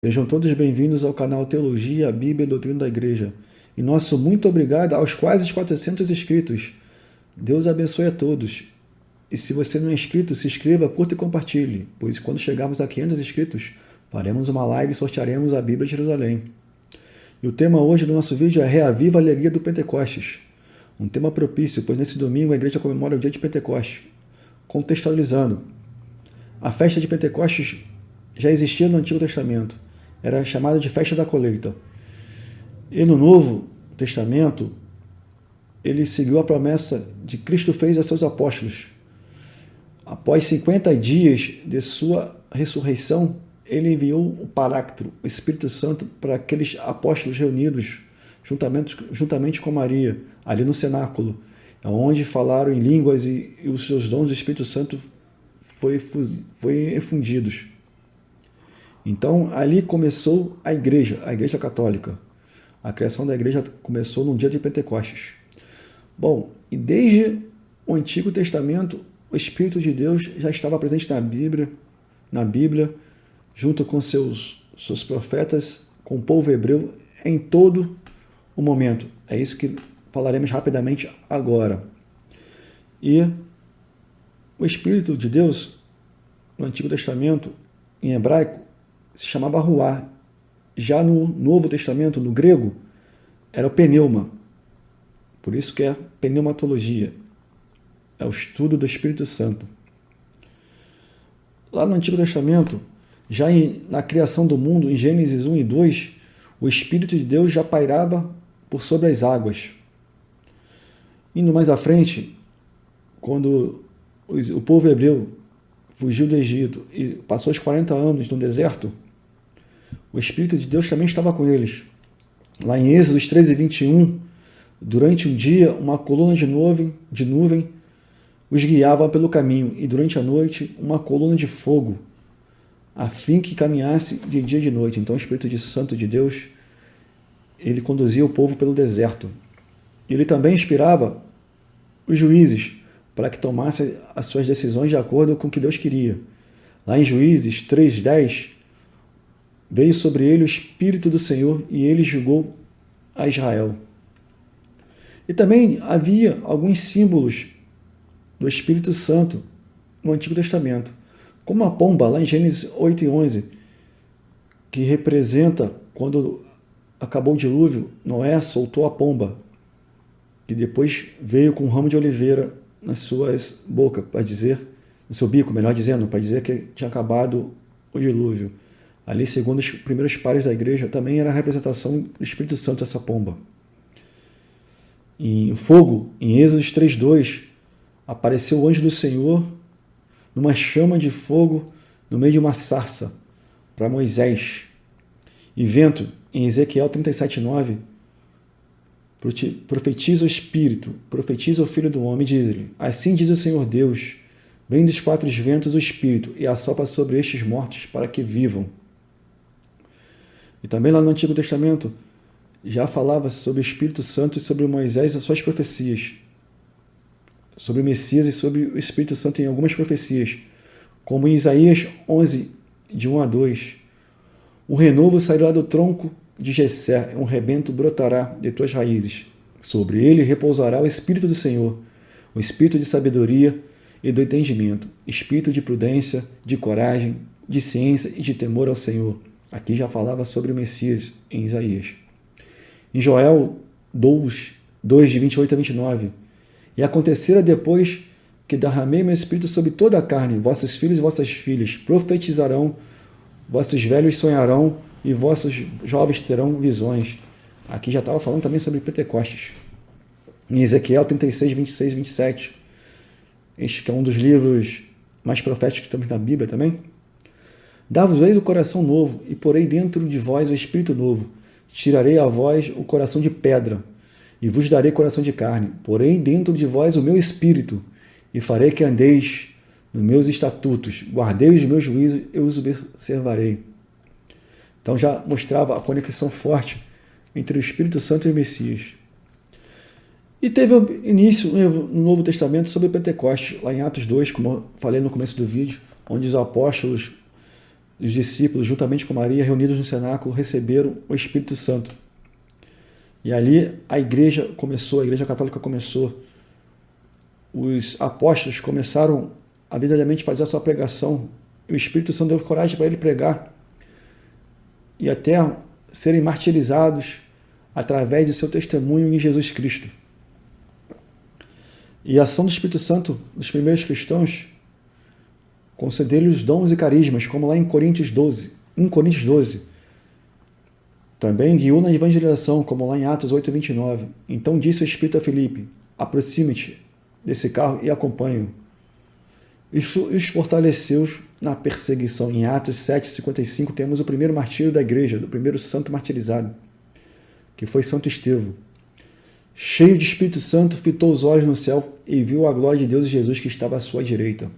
Sejam todos bem-vindos ao canal Teologia, a Bíblia e a Doutrina da Igreja. E nosso muito obrigado aos quase 400 inscritos. Deus abençoe a todos. E se você não é inscrito, se inscreva, curta e compartilhe, pois quando chegarmos a 500 inscritos, faremos uma live e sortearemos a Bíblia de Jerusalém. E o tema hoje do nosso vídeo é Reaviva a Alegria do Pentecostes. Um tema propício, pois nesse domingo a igreja comemora o dia de Pentecostes. Contextualizando, a festa de Pentecostes já existia no Antigo Testamento. Era chamada de festa da colheita. E no Novo Testamento, ele seguiu a promessa de Cristo fez a seus apóstolos. Após 50 dias de sua ressurreição, ele enviou o Paráclito, o Espírito Santo, para aqueles apóstolos reunidos juntamente com Maria, ali no cenáculo, onde falaram em línguas e os seus dons do Espírito Santo foi efundidos. Então, ali começou a igreja católica. A criação da igreja começou no dia de Pentecostes. Bom, e desde o Antigo Testamento, o Espírito de Deus já estava presente na Bíblia, junto com seus profetas, com o povo hebreu, em todo o momento. É isso que falaremos rapidamente agora. E o Espírito de Deus, no Antigo Testamento, em hebraico, se chamava Ruá. Já no Novo Testamento, no grego, era o pneuma. Por isso que é pneumatologia. É o estudo do Espírito Santo. Lá no Antigo Testamento, já na criação do mundo, em Gênesis 1 e 2, o Espírito de Deus já pairava por sobre as águas. Indo mais à frente, quando o povo hebreu fugiu do Egito e passou os 40 anos no deserto, o Espírito de Deus também estava com eles. Lá em Êxodo 13, 21, durante um dia, uma coluna de nuvem os guiava pelo caminho, e durante a noite, uma coluna de fogo, a fim que caminhasse de dia e de noite. Então, o Espírito Santo de Deus, ele conduzia o povo pelo deserto. Ele também inspirava os juízes para que tomassem as suas decisões de acordo com o que Deus queria. Lá em Juízes 3:10, veio sobre ele o Espírito do Senhor e ele julgou a Israel. E também havia alguns símbolos do Espírito Santo no Antigo Testamento, como a pomba, lá em Gênesis 8 e 11, que representa quando acabou o dilúvio, Noé soltou a pomba, que depois veio com um ramo de oliveira nas suas bocas, para dizer, no seu bico, melhor dizendo, para dizer que tinha acabado o dilúvio. Ali, segundo os primeiros pares da igreja, também era a representação do Espírito Santo, essa pomba. Em fogo, em Êxodo 3:2, apareceu o anjo do Senhor numa chama de fogo no meio de uma sarça para Moisés. E vento, em Ezequiel 37:9, profetiza o Espírito, profetiza o Filho do Homem, diz-lhe: assim diz o Senhor Deus, vem dos quatro ventos o Espírito e assopra sobre estes mortos para que vivam. E também lá no Antigo Testamento já falava sobre o Espírito Santo e sobre Moisés e as suas profecias, sobre o Messias e sobre o Espírito Santo em algumas profecias, como em Isaías 11, de 1 a 2. Um renovo sairá do tronco de Jessé, um rebento brotará de tuas raízes. Sobre ele repousará o Espírito do Senhor, o Espírito de sabedoria e do entendimento, Espírito de prudência, de coragem, de ciência e de temor ao Senhor. Aqui já falava sobre o Messias em Isaías. Em Joel 2, de 28 a 29. E acontecera depois que derramei meu Espírito sobre toda a carne, vossos filhos e vossas filhas profetizarão, vossos velhos sonharão e vossos jovens terão visões. Aqui já estava falando também sobre Pentecostes. Em Ezequiel 36, 26 e 27. Este que é um dos livros mais proféticos que temos na Bíblia também. Dar-vos-ei o coração novo, e porei dentro de vós o espírito novo. Tirarei a vós o coração de pedra, e vos darei coração de carne. Porei dentro de vós o meu espírito, e farei que andeis nos meus estatutos. Guardei os meus juízos, eu os observarei. Então já mostrava a conexão forte entre o Espírito Santo e o Messias. E teve início no Novo Testamento sobre Pentecostes, lá em Atos 2, como eu falei no começo do vídeo, onde os apóstolos os discípulos, juntamente com Maria, reunidos no cenáculo, receberam o Espírito Santo. E ali a Igreja Católica começou. Os apóstolos começaram a verdadeiramente fazer a sua pregação. E o Espírito Santo deu coragem para ele pregar. E até serem martirizados através do seu testemunho em Jesus Cristo. E a ação do Espírito Santo dos primeiros cristãos concedeu-lhes os dons e carismas, como lá em Coríntios 12. Também guiou na evangelização, como lá em Atos 8:29. Então disse o Espírito a Filipe: aproxime-te desse carro e acompanhe-o. Isso os fortaleceu na perseguição. Em Atos 7:55 temos o primeiro martírio da igreja, do primeiro santo martirizado, que foi Santo Estevão. Cheio de Espírito Santo, fitou os olhos no céu e viu a glória de Deus e Jesus que estava à sua direita.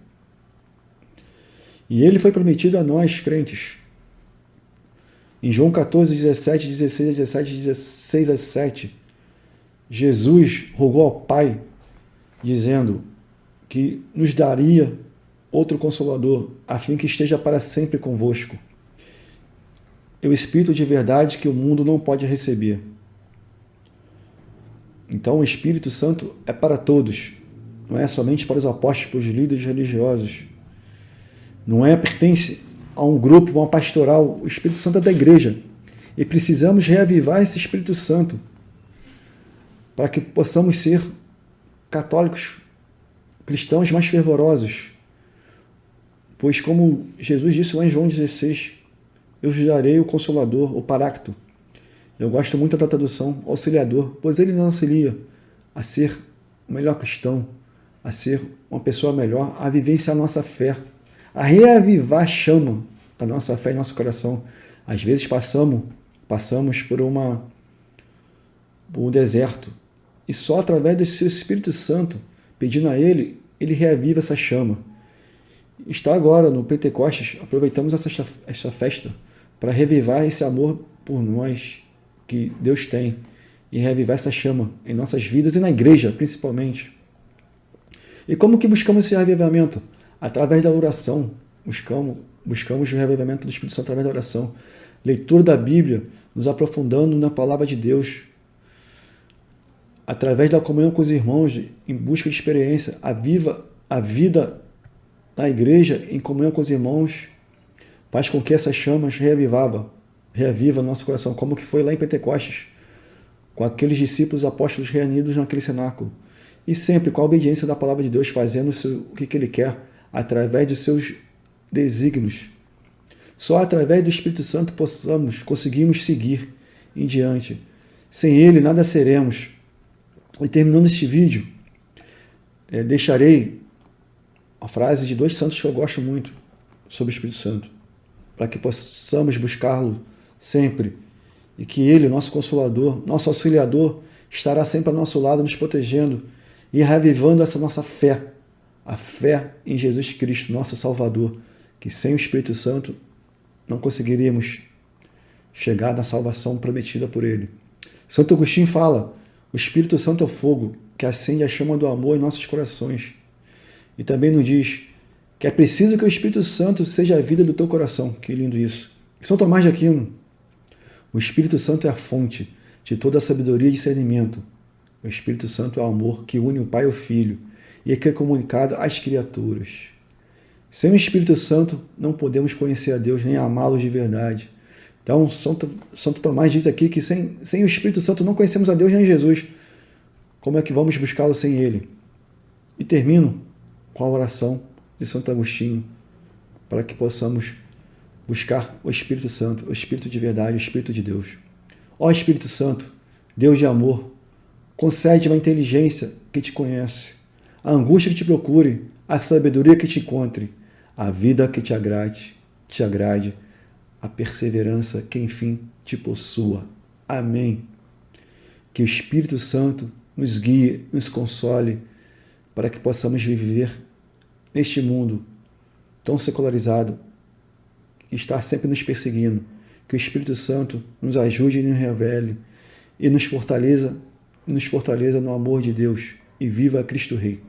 E ele foi prometido a nós, crentes. Em João 14, 17, 16 a 17, 16 a 7, Jesus rogou ao Pai, dizendo que nos daria outro Consolador, a fim que esteja para sempre convosco. É o Espírito de verdade que o mundo não pode receber. Então o Espírito Santo é para todos, não é somente para os apóstolos, para os líderes religiosos. Não pertence a um grupo, a uma pastoral. O Espírito Santo é da igreja. E precisamos reavivar esse Espírito Santo para que possamos ser católicos, cristãos mais fervorosos. Pois como Jesus disse lá em João 16, eu vos darei o Consolador, o Paráclito. Eu gosto muito da tradução auxiliador, pois ele nos auxilia a ser o melhor cristão, a ser uma pessoa melhor, a vivenciar a nossa fé, a reavivar a chama da nossa fé em nosso coração. Às vezes passamos por um deserto, e só através do seu Espírito Santo, pedindo a ele, ele reaviva essa chama. Está agora no Pentecostes, aproveitamos essa festa para revivar esse amor por nós que Deus tem e reavivar essa chama em nossas vidas e na igreja, principalmente. E como que buscamos esse reavivamento? Através da oração. Buscamos o reavivamento do Espírito Santo através da oração. Leitura da Bíblia, nos aprofundando na palavra de Deus. Através da comunhão com os irmãos, em busca de experiência. A vida na igreja, em comunhão com os irmãos, faz com que essas chamas reaviva nosso coração, como que foi lá em Pentecostes, com aqueles discípulos apóstolos reunidos naquele cenáculo. E sempre com a obediência da palavra de Deus, fazendo o que ele quer, através dos seus desígnios. Só através do Espírito Santo conseguimos seguir em diante. Sem ele, nada seremos. E terminando este vídeo, deixarei a frase de dois santos que eu gosto muito sobre o Espírito Santo, para que possamos buscá-lo sempre, e que ele, nosso Consolador, nosso Auxiliador, estará sempre ao nosso lado, nos protegendo e revivando essa nossa fé, a fé em Jesus Cristo, nosso Salvador, que sem o Espírito Santo não conseguiríamos chegar na salvação prometida por ele. Santo Agostinho fala: o Espírito Santo é o fogo que acende a chama do amor em nossos corações. E também nos diz que é preciso que o Espírito Santo seja a vida do teu coração. Que lindo isso. E São Tomás de Aquino: o Espírito Santo é a fonte de toda a sabedoria e discernimento. O Espírito Santo é o amor que une o Pai ao Filho e que é comunicado às criaturas. Sem o Espírito Santo não podemos conhecer a Deus nem amá-lo de verdade. Então, Santo Tomás diz aqui que sem o Espírito Santo não conhecemos a Deus nem Jesus. Como é que vamos buscá-lo sem ele? E termino com a oração de Santo Agostinho, para que possamos buscar o Espírito Santo, o Espírito de verdade, o Espírito de Deus. Ó Espírito Santo, Deus de amor, concede-me a inteligência que te conhece, a angústia que te procure, a sabedoria que te encontre, a vida que te agrade, a perseverança que enfim te possua. Amém. Que o Espírito Santo nos guie, nos console, para que possamos viver neste mundo tão secularizado, que está sempre nos perseguindo. Que o Espírito Santo nos ajude e nos revele e nos fortaleça no amor de Deus. E viva Cristo Rei.